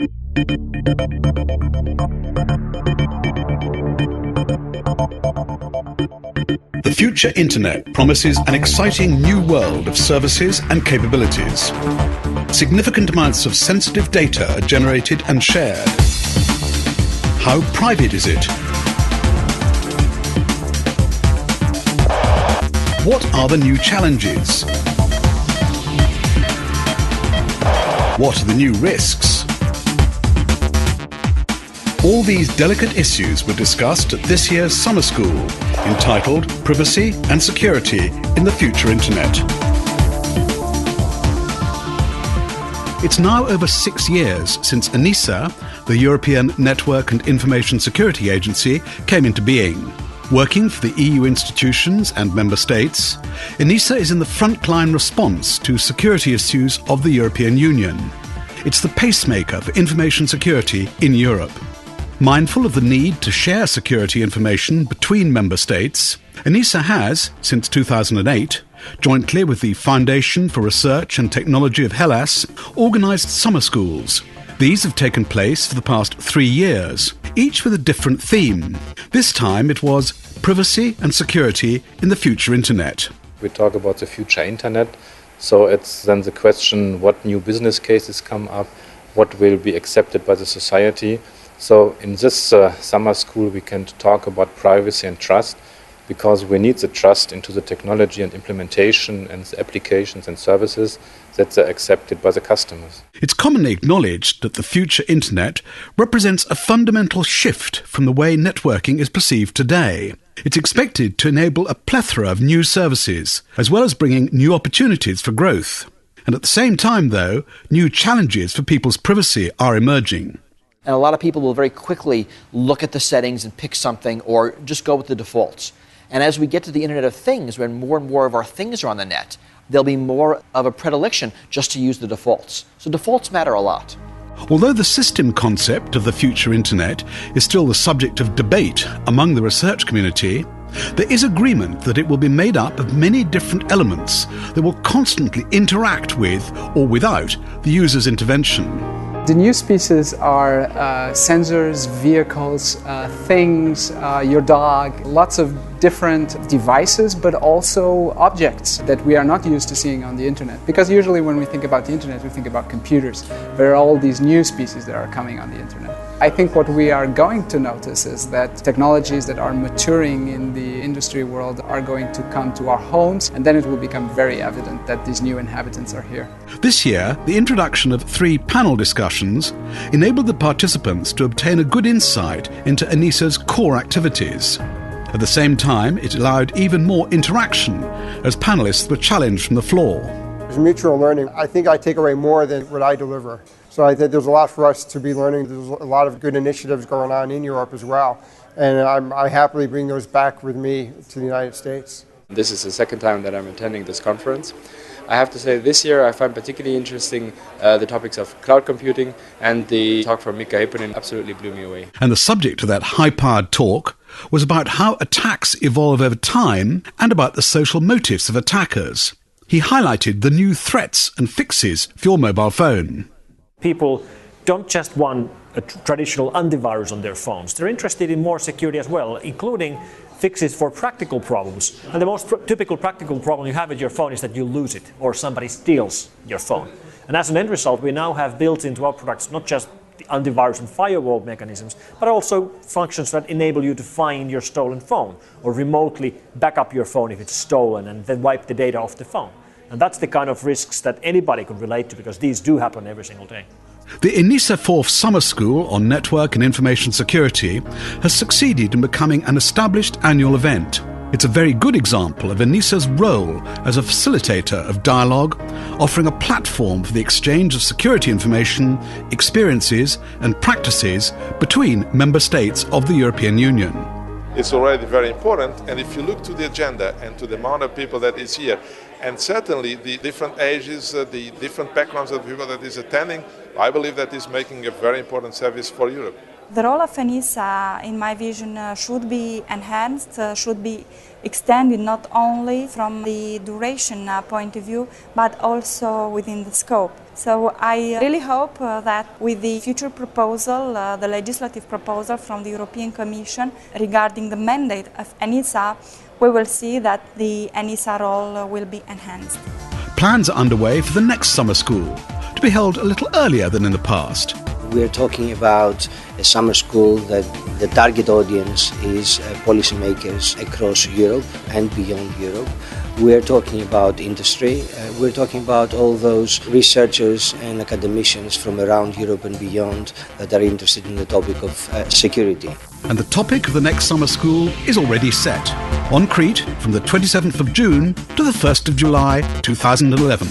The future internet promises an exciting new world of services and capabilities. Significant amounts of sensitive data are generated and shared. How private is it? What are the new challenges? What are the new risks? All these delicate issues were discussed at this year's summer school, entitled Privacy and Security in the Future Internet. It's now over 6 years since ENISA, the European Network and Information Security Agency, came into being. Working for the EU institutions and member states, ENISA is in the frontline response to security issues of the European Union. It's the pacemaker for information security in Europe. Mindful of the need to share security information between member states, ENISA has, since 2008, jointly with the Foundation for Research and Technology of Hellas, organised summer schools. These have taken place for the past 3 years, each with a different theme. This time it was Privacy and Security in the Future Internet. We talk about the future Internet, so it's then the question what new business cases come up, what will be accepted by the society. So in this summer school we can talk about privacy and trust, because we need the trust into the technology and implementation and the applications and services that are accepted by the customers. It's commonly acknowledged that the future Internet represents a fundamental shift from the way networking is perceived today. It's expected to enable a plethora of new services, as well as bringing new opportunities for growth. And at the same time, though, new challenges for people's privacy are emerging. And a lot of people will very quickly look at the settings and pick something or just go with the defaults. And as we get to the Internet of Things, when more and more of our things are on the net, there'll be more of a predilection just to use the defaults. So defaults matter a lot. Although the system concept of the future Internet is still the subject of debate among the research community, there is agreement that it will be made up of many different elements that will constantly interact with or without the user's intervention. The new species are sensors, vehicles, things, your dog, lots of different devices, but also objects that we are not used to seeing on the internet. Because usually when we think about the internet, we think about computers. There are all these new species that are coming on the internet. I think what we are going to notice is that technologies that are maturing in the industry world are going to come to our homes, and then it will become very evident that these new inhabitants are here. This year, the introduction of 3 panel discussions enabled the participants to obtain a good insight into ENISA's core activities. At the same time, it allowed even more interaction as panelists were challenged from the floor. There's mutual learning. I think I take away more than what I deliver. So I think there's a lot for us to be learning. There's a lot of good initiatives going on in Europe as well. And I happily bring those back with me to the United States. This is the second time that I'm attending this conference. I have to say this year I find particularly interesting the topics of cloud computing, and the talk from Mika Hipponen absolutely blew me away. And the subject of that high-powered talk was about how attacks evolve over time and about the social motives of attackers. He highlighted the new threats and fixes for your mobile phone. People don't just want a traditional antivirus on their phones. They're interested in more security as well, including fixes for practical problems. And the most typical practical problem you have with your phone is that you lose it or somebody steals your phone. And as an end result, we now have built into our products not just the antivirus and firewall mechanisms, but also functions that enable you to find your stolen phone or remotely back up your phone if it's stolen and then wipe the data off the phone. And that's the kind of risks that anybody can relate to, because these do happen every single day. The ENISA 4th Summer School on Network and Information Security has succeeded in becoming an established annual event. It's a very good example of ENISA's role as a facilitator of dialogue, offering a platform for the exchange of security information, experiences and practices between member states of the European Union. It's already very important, and if you look to the agenda and to the amount of people that is here, and certainly the different ages, the different backgrounds of people that is attending, I believe that is making a very important service for Europe. The role of ENISA, in my vision, should be enhanced, should be extended not only from the duration point of view, but also within the scope. So I really hope that with the future proposal, the legislative proposal from the European Commission regarding the mandate of ENISA, we will see that the ENISA role will be enhanced. Plans are underway for the next summer school, to be held a little earlier than in the past. We're talking about a summer school that the target audience is policymakers across Europe and beyond Europe. We're talking about industry. We're talking about all those researchers and academicians from around Europe and beyond that are interested in the topic of security. And the topic of the next summer school is already set. On Crete from the 27th of June to the 1st of July 2011.